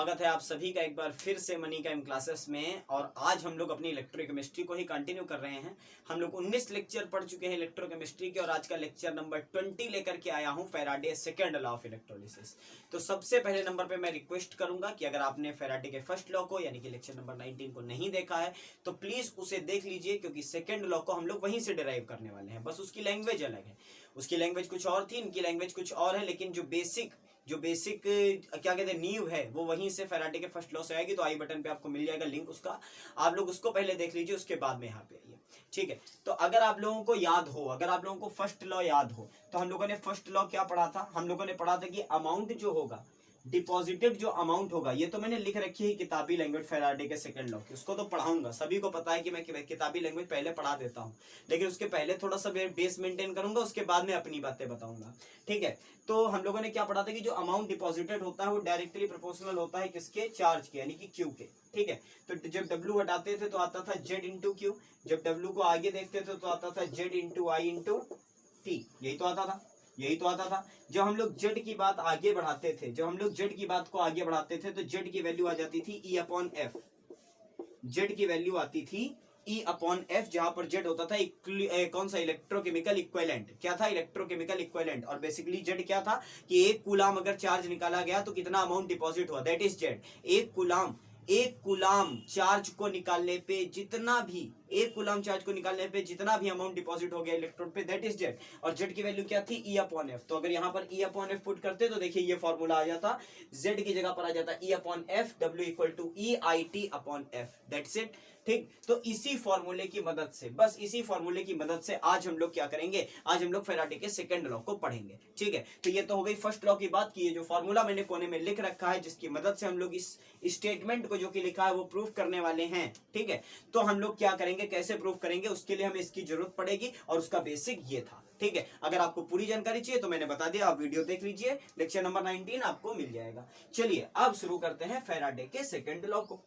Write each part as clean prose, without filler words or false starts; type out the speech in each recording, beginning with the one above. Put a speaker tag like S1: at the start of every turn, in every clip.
S1: स्वागत है आप सभी का एक बार फिर से मनी कैम क्लासेस में। और आज हम लोग अपनी इलेक्ट्रोकेमिस्ट्री को ही कंटिन्यू कर रहे हैं। हम लोग 19 लेक्चर पढ़ चुके हैं इलेक्ट्रोकेमिस्ट्री के और आज का लेक्चर नंबर 20 लेकर के आया हूं, Faraday second law of electrolysis. तो सबसे पहले नंबर पे मैं रिक्वेस्ट करूंगा कि अगर आपने फैराडे के फर्स्ट लॉ को यानी कि लेक्चर नंबर 19 को नहीं देखा है तो प्लीज उसे देख लीजिए, क्योंकि सेकेंड लॉ को हम लोग वहीं से डिराइव करने वाले हैं। बस उसकी लैंग्वेज अलग है, उसकी लैंग्वेज कुछ और थी, इनकी लैंग्वेज कुछ और है, लेकिन जो बेसिक क्या कहते हैं नींव है वो वहीं से फैराडे के फर्स्ट लॉ से आएगी। तो आई बटन पे आपको मिल जाएगा लिंक उसका, आप लोग उसको पहले देख लीजिए, उसके बाद में यहाँ पे आइए, ठीक है। तो अगर आप लोगों को याद हो, अगर आप लोगों को फर्स्ट लॉ याद हो, तो हम लोगों ने फर्स्ट लॉ क्या पढ़ा था? हम लोगों ने पढ़ा था कि अमाउंट जो होगा, डिपॉजिटेड जो अमाउंट होगा, ये तो मैंने लिख रखी है किताबी लैंग्वेज फैराडे के सेकंड लॉ की, उसको तो पढ़ाऊंगा, सभी को पता है कि मैं किताबी लैंग्वेज पहले पढ़ा देता हूँ, लेकिन उसके पहले थोड़ा सा बेस मेंटेन करूंगा, उसके बाद में अपनी बातें बताऊंगा, ठीक है। तो हम लोगों ने क्या पढ़ा था कि जो अमाउंट डिपॉजिटेड होता है वो डायरेक्टली प्रोपोर्शनल होता है किसके? चार्ज के, यानी कि क्यू के, ठीक है। तो जब W हटाते थे तो आता था Z इंटू क्यू, जब W को आगे देखते थे तो आता था Z इंटू आई इंटू टी, यही तो आता था। जब हम लोग Z की बात आगे बढ़ाते थे, तो Z की वैल्यू आ जाती थी E अपॉन एफ, Z की वैल्यू आती थी E अपॉन एफ, जहां पर Z होता था कौन सा? Electrochemical equivalent. क्या था? Electrochemical equivalent. और बेसिकली Z क्या था कि एक कूलाम अगर चार्ज निकाला गया तो कितना अमाउंट डिपॉजिट हुआ, दैट इज Z। एक कूलाम चार्ज को निकालने पे जितना भी अमाउंट डिपॉजिट हो गया इलेक्ट्रोड पे, दैट इज जेड। और जेड की वैल्यू क्या थी? ई अपॉन एफ। तो अगर यहाँ पर ई अपॉन एफ पुट करते तो देखिए ये फॉर्मूला आ जाता, जेड की जगह पर आ जाता E upon F, W equal to E I T upon F, that's it, ठीक। तो इसी फॉर्मूले की मदद से, बस इसी फॉर्मूले की मदद से आज हम लोग क्या करेंगे? आज हम लोग फैराडे के सेकंड लॉ को पढ़ेंगे, ठीक है। तो ये तो हो गई फर्स्ट लॉ की बात की, ये जो फॉर्मूला मैंने कोने में लिख रखा है जिसकी मदद से हम लोग इस स्टेटमेंट को जो कि लिखा है वो प्रूफ करने वाले हैं, ठीक है। तो हम लोग क्या करेंगे, कैसे प्रूफ करेंगे, उसके लिए हमें इसकी जरूरत पड़ेगी और उसका बेसिक ये था, ठीक है। अगर आपको पूरी जानकारी चाहिए तो मैंने बता दिया, आप वीडियो देख लीजिए, लेक्चर नंबर 19 आपको मिल जाएगा। चलिए अब शुरू करते हैं फैराडे के सेकंड लॉ को।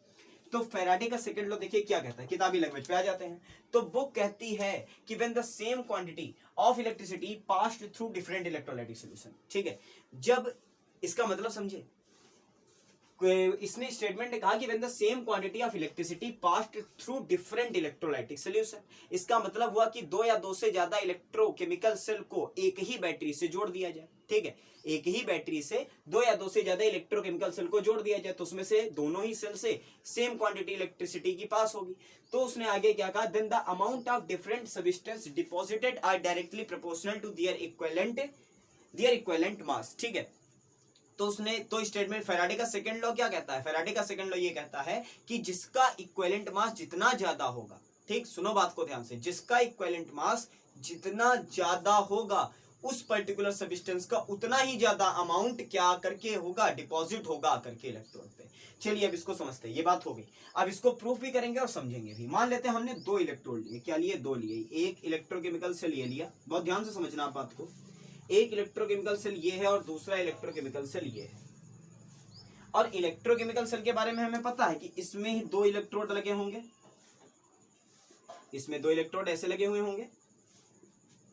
S1: तो फैराडे का सेकंड लॉ देखिए क्या कहता है, किताबी लैंग्वेज पे आ जाते हैं। तो बुक कहती है कि when the same quantity of electricity passed through different electrolytic solution, ठीक है। जब इसका मतलब समझे, इसने स्टेटमेंट ने कहा कि when the same quantity of electricity passed through different electrolytic solution, इसका मतलब हुआ कि दो या दो से ज्यादा इलेक्ट्रोकेमिकल सेल को एक ही बैटरी से जोड़ दिया जाए, ठीक है। एक ही बैटरी से दो या दो से ज्यादा इलेक्ट्रोकेमिकल सेल को जोड़ दिया जाए तो उसमें से दोनों ही सेल से सेम क्वांटिटी इलेक्ट्रिसिटी की पास होगी। तो उसने आगे क्या कहा? Then the amount of different substance deposited are directly proportional to their equivalent mass, ठीक है। तो स्टेटमेंट फैराडे का सेकंड लॉ क्या कहता है? फैराडे का सेकंड लॉ ये कहता है कि जिसका इक्विवेलेंट मास जितना ज्यादा होगा, ठीक, सुनो बात को ध्यान से, जिसका इक्विवेलेंट मास जितना ज्यादा होगा उस पर्टिकुलर सब्सटेंस का उतना ही ज्यादा अमाउंट क्या करके होगा? डिपॉजिट होगा करके इलेक्ट्रोड पे। चलिए अब इसको समझते हैं, ये बात हो गई। अब इसको प्रूफ भी करेंगे और समझेंगे भी। मान लेते हैं हमने दो इलेक्ट्रोड लिए, क्या लिए? दो लिए। एक इलेक्ट्रोकेमिकल सेल ये लिया, बहुत ध्यान से समझना आप बात को। एक इलेक्ट्रोकेमिकल सेल ये है और दूसरा इलेक्ट्रोकेमिकल सेल ये है। और इलेक्ट्रोकेमिकल सेल के बारे में हमें पता है कि इसमें ही दो इलेक्ट्रोड लगे होंगे, इसमें दो इलेक्ट्रोड ऐसे लगे हुए होंगे।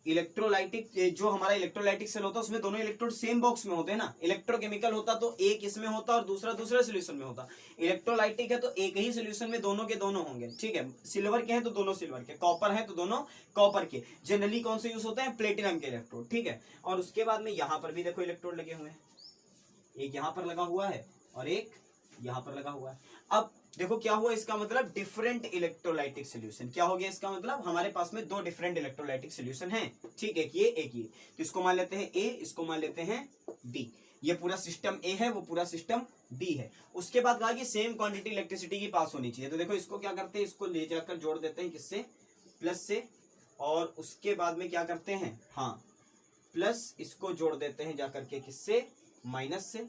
S1: इलेक्ट्रोलाइटिक, जो हमारा इलेक्ट्रोलाइटिक सेल होता है उसमें दोनों इलेक्ट्रोड सेम बॉक्स में होते हैं ना। इलेक्ट्रोकेमिकल होता तो एक इसमें होता और दूसरा दूसरे सोल्यूशन में होता। इलेक्ट्रोलाइटिक है तो एक ही सोल्यूशन में दोनों के दोनों होंगे, ठीक है। सिल्वर के हैं तो दोनों सिल्वर के, कॉपर है तो दोनों कॉपर के। जनरली कौन से यूज होते हैं? प्लेटिनम के इलेक्ट्रोड, ठीक है। और उसके बाद में यहाँ पर भी देखो इलेक्ट्रोड लगे हुए हैं, एक यहाँ पर लगा हुआ है और एक यहाँ पर लगा हुआ है। अब देखो क्या हुआ, इसका मतलब डिफरेंट इलेक्ट्रोलाइटिक सॉल्यूशन। क्या हो गया इसका मतलब? हमारे पास में दो डिफरेंट इलेक्ट्रोलाइटिक सॉल्यूशन हैं, ठीक, एक ये एक ये। तो इसको मान लेते हैं ए, इसको मान लेते हैं बी। ये पूरा सिस्टम ए है, वो पूरा सिस्टम बी है। उसके बाद कहा कि सेम क्वांटिटी इलेक्ट्रिसिटी की पास होनी चाहिए। तो देखो इसको क्या करते हैं, इसको ले जाकर जोड़ देते हैं किससे? प्लस से। और उसके बाद में क्या करते हैं, हाँ, प्लस इसको जोड़ देते हैं जाकर के किससे? माइनस से।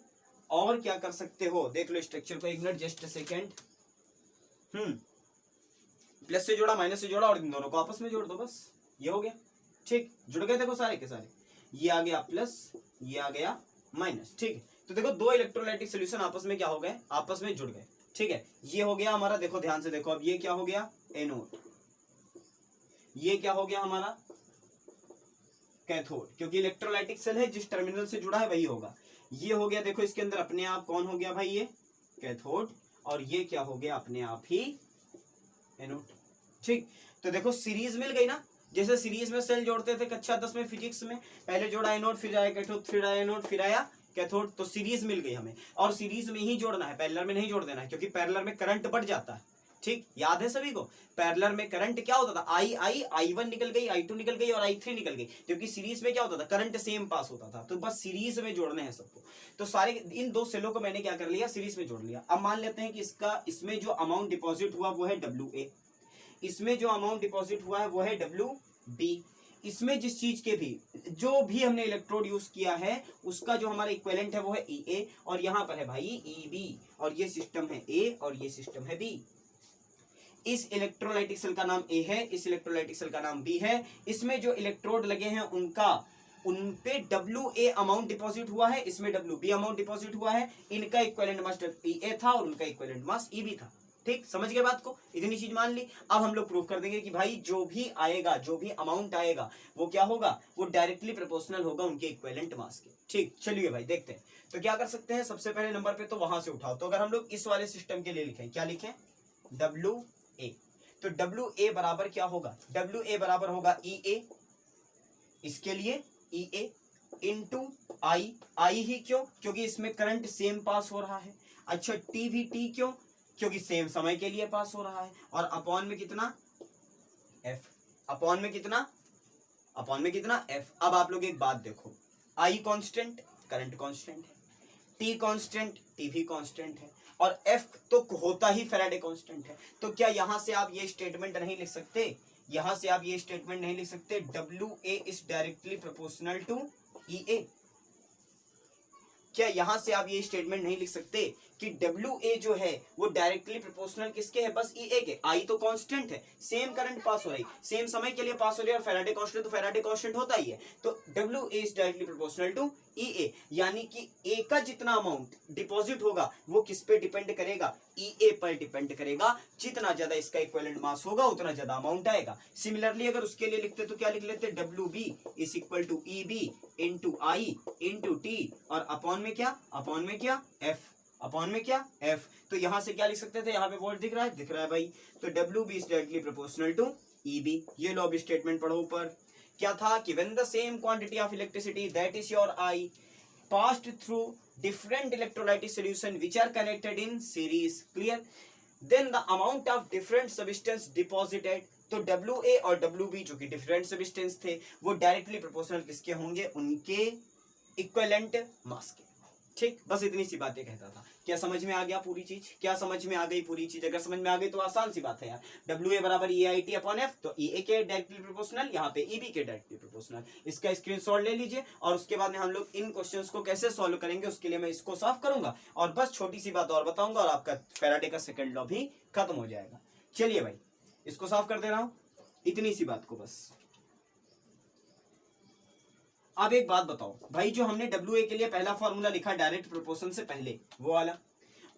S1: और क्या कर सकते हो, देख लो स्ट्रक्चर को, एक मिनट, जस्ट सेकेंड। प्लस से जोड़ा, माइनस से जोड़ा और इन दोनों को आपस में जोड़ दो, बस ये हो गया, ठीक। जुड़ गए देखो सारे के सारे, ये आ गया प्लस, ये आ गया माइनस, ठीक है। तो देखो दो इलेक्ट्रोलाइटिक सॉल्यूशन आपस में क्या हो गए? आपस में जुड़ गए, ठीक है। ये हो गया हमारा, देखो ध्यान से देखो, अब ये क्या हो गया? एनोड। ये क्या हो गया हमारा? कैथोड, क्योंकि इलेक्ट्रोलाइटिक सेल है, जिस टर्मिनल से जुड़ा है वही होगा। ये हो गया, देखो इसके अंदर अपने आप कौन हो गया भाई? ये कैथोड, और ये क्या हो गया अपने आप ही एनोड। ठीक, तो देखो सीरीज मिल गई ना, जैसे सीरीज में सेल जोड़ते थे कक्षा 10 में फिजिक्स में, पहले जोड़ा एनोड फिर आया कैथोड फिर आया एनोड फिर आया कैथोड, तो सीरीज मिल गई हमें, और सीरीज में ही जोड़ना है, पैरेलल में नहीं जोड़ देना है, क्योंकि पैरेलल में करंट बढ़ जाता है। ठीक, याद है सभी को, पैरेलल में करंट क्या होता था, I1 निकल गई, I2 निकल गई और I3 निकल गई, क्योंकि सीरीज में क्या होता था, करंट सेम पास होता था, तो बस सीरीज में जोड़ने हैं सबको। तो सारे इन दो सेलों को मैंने क्या कर लिया, सीरीज में जोड़ लिया। अब मान लेते हैं कि इसमें जो अमाउंट डिपॉजिट हुआ वो है WA, इसमें जो अमाउंट डिपॉजिट हुआ है वो है WB, इसमें जिस चीज के भी जो भी हमने इलेक्ट्रोड यूज किया है उसका जो हमारा इक्विवेलेंट है वो है EA, और यहां पर है भाई EB, और ये सिस्टम है A और ये सिस्टम है B। इस इलेक्ट्रोलाइटिक सेल का नाम A है, इस इलेक्ट्रोलाइटिक सेल का नाम B है। इसमें जो इलेक्ट्रोड लगे हैं उन पे WA अमाउंट डिपॉजिट हुआ है, इसमें WB अमाउंट डिपॉजिट हुआ है। इनका इक्विवेलेंट मास EA था और उनका इक्विवेलेंट मास EB था। ठीक, समझ गए बात को, इतनी चीज मान ली। अब हम लोग प्रूव कर देंगे कि भाई जो भी आएगा, जो भी अमाउंट आएगा वो क्या होगा, वो डायरेक्टली प्रोपोर्शनल होगा उनके इक्विवेलेंट मास के। ठीक, चलिए भाई देखते हैं। तो क्या कर सकते हैं, सबसे पहले नंबर पे तो वहां से उठाओ। तो अगर हम लोग इस वाले सिस्टम के लिए लिखें, क्या लिखें, WA, तो WA बराबर क्या होगा, WA बराबर होगा EA, इसके लिए EA इंटू I ही क्यों, क्योंकि इसमें करंट सेम पास हो रहा है। अच्छा, T भी T क्यों, क्योंकि सेम समय के लिए पास हो रहा है। और अपॉन में कितना F, अपॉन में कितना F। अब आप लोग एक बात देखो, I कांस्टेंट, करंट कांस्टेंट है, T कांस्टेंट, T भी कांस्टेंट है, और F तो होता ही फैराडे कांस्टेंट है। तो क्या यहां से आप ये स्टेटमेंट नहीं लिख सकते, यहां से आप ये स्टेटमेंट नहीं लिख सकते, WA is directly proportional to EA? क्या यहां से आप ये स्टेटमेंट नहीं लिख सकते कि WA जो है वो डायरेक्टली प्रोपोर्शनल किसके है, बस EA के। I तो कांस्टेंट है, सेम करंट पास हो रही, सेम समय के लिए पास हो रही है, और फैराडे कांस्टेंट तो फैराडे कांस्टेंट होता ही है। तो WA is directly proportional to EA, यानी कि A का जितना अमाउंट डिपॉजिट होगा वो किस पे डिपेंड करेगा, EA पर डिपेंड करेगा। जितना ज्यादा इसका इक्विवेलेंट मास होगा उतना ज्यादा अमाउंट आएगा। सिमिलरली अगर उसके लिए लिखते तो क्या लिख लेते, WB is equal to EB into I into T, और अपॉन में क्या F, अपॉन में क्या F। तो यहां से क्या लिख सकते थे, यहाँ पे वोल्ट दिख रहा है भाई, तो WB is directly proportional to EB। ये लो अब स्टेटमेंट पढ़ो ऊपर, क्या था कि when the same quantity of electricity that is your I passed through different electrolytic solution which are connected in series, clear, then the amount of different substance deposited, तो WA और WB जो कि different substance थे वो directly proportional किसके होंगे, उनके equivalent mass के। ठीक, बस इतनी सी बातें कहता था। क्या समझ में आ गया पूरी चीज, क्या समझ में आ गई पूरी चीज? अगर समझ में आ गई तो आसान सी बात है यार, WA बराबर EIT अपॉन F, तो EA के डायरेक्टली प्रोपोर्शनल, यहाँ पे EB के डायरेक्टली प्रोपोर्शनल। इसका स्क्रीनशॉट ले लीजिए, और उसके बाद में हम लोग इन क्वेश्चंस को कैसे सॉल्व करेंगे उसके लिए मैं इसको सॉल्व करूंगा, और बस छोटी सी बात और बताऊंगा और आपका फैराडे का सेकंड लॉ भी खत्म हो जाएगा। चलिए भाई इसको सॉल्व कर दे रहा हूं, इतनी सी बात को बस। अब एक बात बताओ भाई, जो हमने WA के लिए पहला फॉर्मूला लिखा डायरेक्ट प्रोपोर्शन से पहले वो वाला,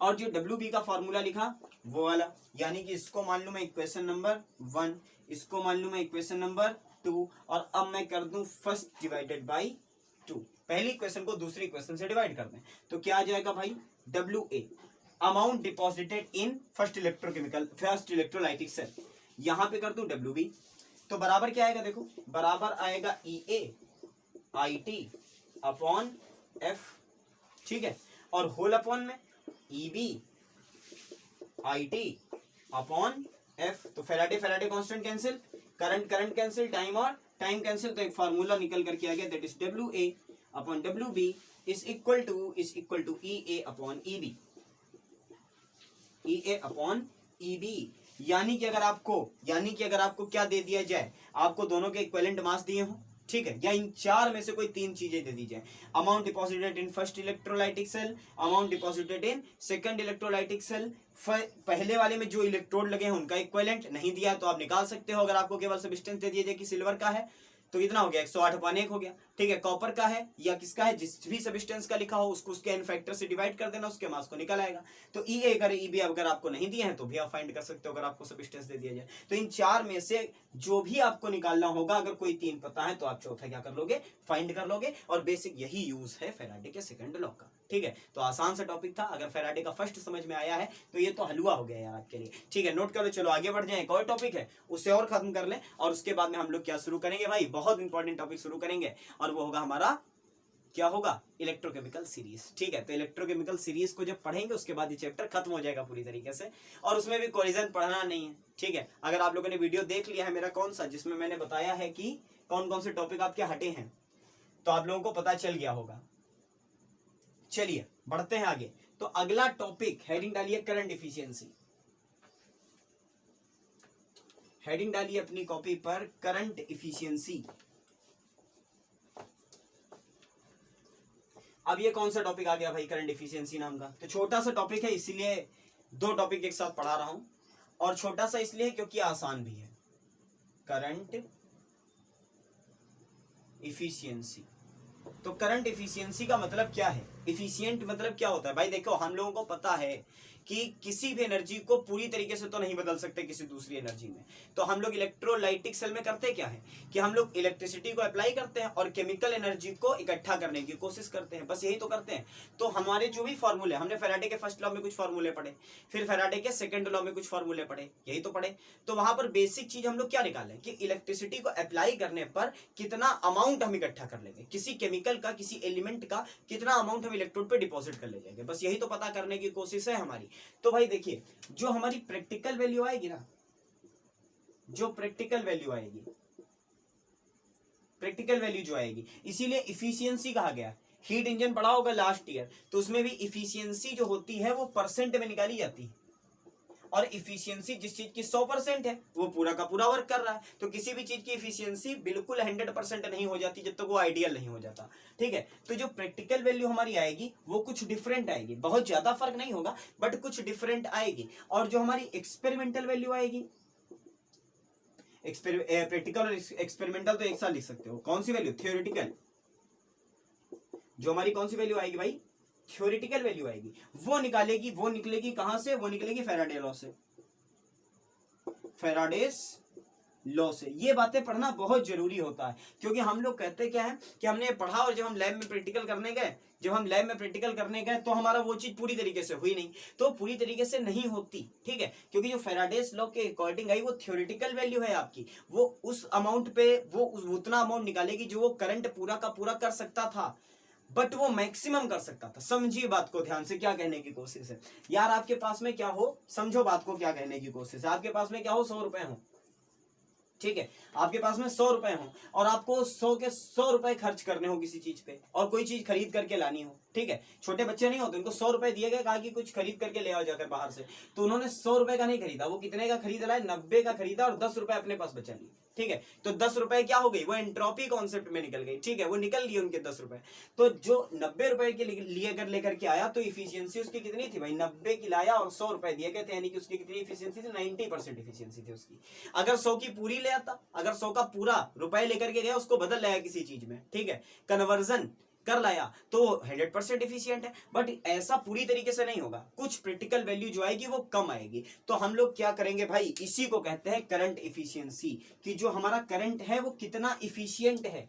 S1: और जो WB का फॉर्मूला लिखा वो वाला, यानी कि इसको मान लूं मैं इक्वेशन नंबर 1, इसको मान लूं मैं इक्वेशन नंबर 2, और अब मैं कर दूं फर्स्ट डिवाइडेड बाई 2, पहली इक्वेशन को दूसरी इक्वेशन से डिवाइड कर दें, तो क्या आ जाएगा भाई, WA amount deposited in first electrolytic cell, यहां पे कर दूं WB, तो बराबर क्या आएगा, देखो बराबर आएगा EA IT अपॉन F, ठीक है, और होल अपॉन में EB IT अपॉन F। तो Faraday constant cancel, current cancel, time और टाइम कैंसिल, तो एक फार्मूला निकल करके आ गया, that is WA upon WB is equal to EA upon EB, EA upon EB। यानी कि अगर आपको क्या दे दिया जाए, आपको दोनों के इक्विवेलेंट मास दिए हो, ठीक है, या इन चार में से कोई तीन चीजें दे दी जाए, amount deposited in first electrolytic cell, amount deposited in second electrolytic cell, पहले वाले में जो इलेक्ट्रोड लगे हैं उनका इक्विवेलेंट नहीं दिया तो आप निकाल सकते हो। अगर आपको केवल सब्सटेंस दे दिया जाए कि सिल्वर का है तो कितना हो गया, 108/1 हो गया, ठीक है, कॉपर का है या किसका है, जिस भी सब्सटेंस का लिखा हो उसको उसके n फैक्टर से डिवाइड कर देना, उसके मास को निकल आएगा। तो ई अगर ई बी अगर आपको नहीं दिए हैं तो भी आप फाइंड कर सकते हो अगर आपको सब्सटेंस दे दिया जाए। तो इन चार में से जो भी आपको निकालना होगा, अगर कोई तीन पता है तो आप चौथा क्या कर लोगे, फाइंड कर लोगे। और बेसिक यही यूज है फैराडे के सेकंड लॉ का। ठीक है, तो आसान सा टॉपिक था, अगर फैराडे का फर्स्ट समझ में आया है तो ये तो हलवा हो गया यार आपके लिए। ठीक है, नोट करो। चलो आगे बढ़ जाए, एक और टॉपिक है उससे और खत्म कर लें, और उसके बाद में हम लोग क्या शुरू करेंगे भाई, बहुत इंपॉर्टेंट टॉपिक शुरू करेंगे, और वो होगा हमारा, क्या होगा, इलेक्ट्रोकेमिकल सीरीज। ठीक है, तो इलेक्ट्रोकेमिकल सीरीज को जब पढ़ेंगे उसके बाद ये चैप्टर खत्म हो जाएगा पूरी तरीके से, और उसमें भी कोरिजन पढ़ना नहीं है। ठीक है, अगर आप लोगों ने वीडियो देख लिया है मेरा कौन सा, जिसमें मैंने बताया है कि कौन कौन से टॉपिक आपके हटे हैं, तो आप लोगों को पता चल गया होगा। चलिए बढ़ते हैं आगे। तो अगला टॉपिक, हेडिंग डालिए करंट इफिशियंसी, हेडिंग डालिए अपनी कॉपी पर करंट इफिशियंसी। अब ये कौन सा टॉपिक आ गया भाई, करंट इफिशियंसी नाम का। तो छोटा सा टॉपिक है, इसीलिए दो टॉपिक एक साथ पढ़ा रहा हूं, और छोटा सा इसलिए क्योंकि आसान भी है। करंट इफिशियंसी, तो करंट इफिशियंसी का मतलब क्या है, इफिशियंट मतलब क्या होता है भाई। देखो हम लोगों को पता है कि किसी भी एनर्जी को पूरी तरीके से तो नहीं बदल सकते किसी दूसरी एनर्जी में, तो हम लोग इलेक्ट्रोलाइटिक सेल में करते क्या है कि हम लोग इलेक्ट्रिसिटी को अप्लाई करते हैं और केमिकल एनर्जी को इकट्ठा करने की कोशिश करते हैं, बस यही तो करते हैं। तो हमारे जो भी फॉर्मूले, हमने फैराडे के फर्स्ट लॉ में कुछ फॉर्मूले पढ़े, फिर फैराडे के सेकंड लॉ में कुछ फॉर्मूले पढ़े, यही तो पढ़े। तो वहां पर बेसिक चीज हम लोग क्या निकाले कि इलेक्ट्रिसिटी को अप्लाई करने पर कितना अमाउंट हम इकट्ठा कर लेंगे, किसी केमिकल का, किसी एलिमेंट का कितना अमाउंट हम इलेक्ट्रोड पे डिपॉजिट कर ले जाएंगे, बस यही तो पता करने की कोशिश है हमारी। तो भाई देखिए, जो हमारी प्रैक्टिकल वैल्यू आएगी ना, जो प्रैक्टिकल वैल्यू आएगी, प्रैक्टिकल वैल्यू जो आएगी, इसीलिए इफिशियंसी कहा गया। हीट इंजन पढ़ा होगा लास्ट ईयर, तो उसमें भी इफिशियंसी जो होती है वो परसेंट में निकाली जाती है, और इफिशियंसी जिस चीज की 100% है वो पूरा का पूरा वर्क कर रहा है। तो किसी भी चीज की इफिशियंसी बिल्कुल 100% नहीं हो जाती जब तक वो आइडियल नहीं हो जाता। ठीक है, तो जो प्रैक्टिकल वैल्यू हमारी आएगी वो कुछ डिफरेंट आएगी, बहुत ज्यादा फर्क नहीं होगा बट कुछ डिफरेंट आएगी। और जो हमारी एक्सपेरिमेंटल वैल्यू आएगी, प्रैक्टिकल और एक्सपेरिमेंटल तो एक साथ लिख सकते हो, कौन सी वैल्यू, थ्योरेटिकल। जो हमारी कौन सी वैल्यू आएगी भाई, थ्योरेटिकल वैल्यू आएगी, वो निकालेगी, वो निकलेगी कहां से, वो निकलेगी फैराडे लॉ से, फैराडेस लॉ से। ये बातें पढ़ना बहुत जरूरी होता है, क्योंकि हम लोग कहते क्या है कि हमने पढ़ा और जब हम लैब में प्रैक्टिकल करने गए, तो हमारा वो चीज पूरी तरीके से हुई नहीं, तो पूरी तरीके से नहीं होती। ठीक है, क्योंकि जो फैराडेस लॉ के अकॉर्डिंग आई वो थ्योरेटिकल वैल्यू है आपकी, वो उस अमाउंट पे वो उतना अमाउंट निकालेगी जो वो करंट पूरा का पूरा कर सकता था, बट वो मैक्सिमम कर सकता था। समझिए बात को ध्यान से, क्या कहने की कोशिश है यार, आपके पास में क्या हो, समझो बात को, क्या कहने की कोशिश है। आपके पास में क्या हो, 100 रुपए हो, ठीक है, आपके पास में 100 रुपए हो और आपको 100 के 100 रुपए खर्च करने हो किसी चीज पे, और कोई चीज खरीद करके लानी हो। ठीक है, छोटे बच्चे नहीं होते, उनको 100 रुपए दिए गए, कहा कि कुछ खरीद करके ले आओ जाकर बाहर से, तो उन्होंने 100 रुपए का नहीं खरीदा, वो कितने का खरीद लाए, 90 का खरीदा, और 10 रुपए अपने पास बचा लिए। ठीक है, तो 10 रुपए क्या हो गई, वो एंट्रोपी कॉन्सेप्ट में निकल गई। ठीक है, वो निकल लिए उनके 10 रुपए। तो जो 90 रुपए के लिए अगर लेकर के आया, तो इफिशियंसी उसकी कितनी थी भाई, 90 की लाया और 100 रुपए दिए गए थे, यानी कि उसकी कितनी इफिशियंसी थी, 90% इफिशियंसी थी उसकी। अगर 100 की पूरी ले आता, अगर 100 का पूरा रुपए लेकर के गया, उसको बदल लाया किसी चीज में, ठीक है, कन्वर्जन कर लाया, तो 100% इफिशियंट है। बट ऐसा पूरी तरीके से नहीं होगा, कुछ प्रैक्टिकल वैल्यू जो आएगी वो कम आएगी। तो हम लोग क्या करेंगे भाई, इसी को कहते हैं करंट इफिशियंसी, कि जो हमारा करंट है वो कितना इफिशियंट है,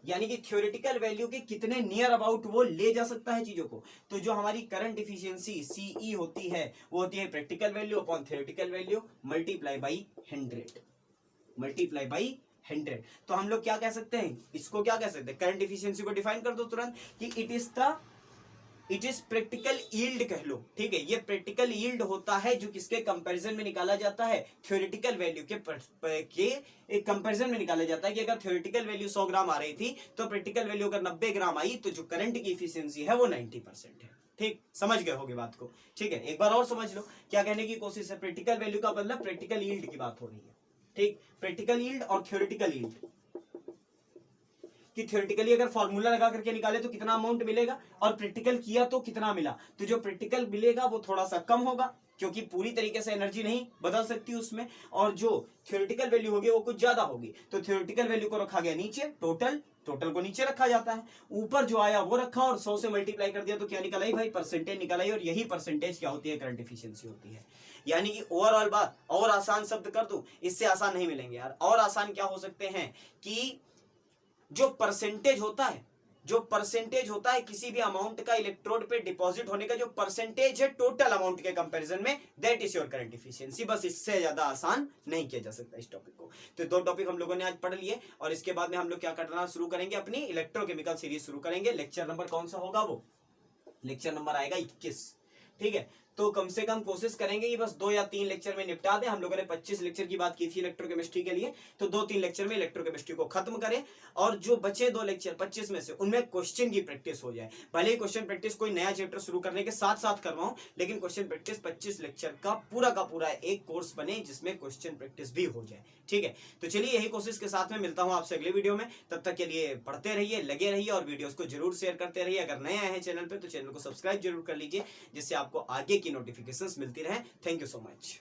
S1: यानी कि थ्योरेटिकल वैल्यू के कितने नियर अबाउट वो ले जा सकता है चीजों को। तो जो हमारी करंट इफिशियंसी सीई होती है, वो होती है practical value upon theoretical value multiply by 100, multiply by 100। तो हम लोग क्या कह सकते हैं, इसको क्या कह सकते हैं, करंट इफिशियंसी को डिफाइन कर दो तुरंत कि इट इज प्रैक्टिकल यील्ड कह लो। ठीक है, ये प्रैक्टिकल यील्ड होता है जो किसके कंपैरिजन में निकाला जाता है, थ्योरेटिकल वैल्यू के एक कंपैरिजन में निकाला जाता है कि अगर थ्योरेटिकल वैल्यू 100 ग्राम आ रही थी, तो प्रैक्टिकल वैल्यू अगर 90 ग्राम आई, तो जो करंट की इफिशियंसी है वो 90% है। ठीक, समझ गए होगे बात को। ठीक है, एक बार और समझ लो क्या कहने की कोशिश है। प्रैक्टिकल वैल्यू का मतलब प्रैक्टिकल यील्ड की बात हो रही है। ठीक, प्रैक्टिकल यील्ड और थ्योरेटिकल यील्ड, कि थ्योरेटिकली अगर फॉर्मूला लगा करके निकाले तो कितना अमाउंट मिलेगा, और प्रैक्टिकल किया तो कितना मिला। तो जो प्रैक्टिकल मिलेगा वो थोड़ा सा कम होगा, क्योंकि पूरी तरीके से एनर्जी नहीं बदल सकती उसमें, और जो थ्योरेटिकल वैल्यू होगी वो कुछ ज्यादा होगी। तो थ्योरेटिकल वैल्यू को रखा गया नीचे टोटल, टोटल को नीचे रखा जाता है, ऊपर जो आया वो रखा और 100 से मल्टीप्लाई कर दिया तो क्या निकल आई भाई, परसेंटेज निकल आई। और यही परसेंटेज क्या होती है, करंट एफिशिएंसी होती है। यानी कि ओवरऑल बात और आसान शब्द कर दूं, इससे आसान नहीं मिलेंगे यार। और आसान क्या हो सकते हैं कि जो परसेंटेज होता है किसी भी अमाउंट का इलेक्ट्रोड पे डिपॉजिट होने का, जो परसेंटेज है टोटल अमाउंट के कंपैरिजन में, that is your current efficiency. बस इससे ज्यादा आसान नहीं किया जा सकता इस टॉपिक को। तो 2 टॉपिक हम लोगों ने आज पढ़ लिए और इसके बाद में हम लोग क्या करना शुरू करेंगे, अपनी इलेक्ट्रोकेमिकल सीरीज शुरू करेंगे। लेक्चर नंबर कौन सा होगा, वो लेक्चर नंबर आएगा 21। ठीक है, तो कम से कम कोशिश करेंगे कि बस 2 या 3 लेक्चर में निपटा दें। हम लोगों ने 25 लेक्चर की बात की थी इलेक्ट्रोकेमिस्ट्री के लिए, तो 2-3 लेक्चर में इलेक्ट्रोकेमिस्ट्री को खत्म करें और जो बचे 2 लेक्चर 25 में से उनमें क्वेश्चन की प्रैक्टिस हो जाए। भले ही क्वेश्चन प्रैक्टिस कोई नया चैप्टर शुरू करने के साथ साथ करवाऊं, लेकिन क्वेश्चन प्रैक्टिस 25 लेक्चर का पूरा एक कोर्स बने जिसमें क्वेश्चन प्रैक्टिस भी हो जाए। ठीक है, तो चलिए यही कोशिश के साथ में मिलता हूं आपसे अगले वीडियो में। तब तक के लिए पढ़ते रहिए, लगे रहिए और वीडियोस को जरूर शेयर करते रहिए। अगर नए आए हैं चैनल पे तो चैनल को सब्सक्राइब जरूर कर लीजिए, जिससे आपको आगे की नोटिफिकेशंस मिलती रहे। Thank you so much.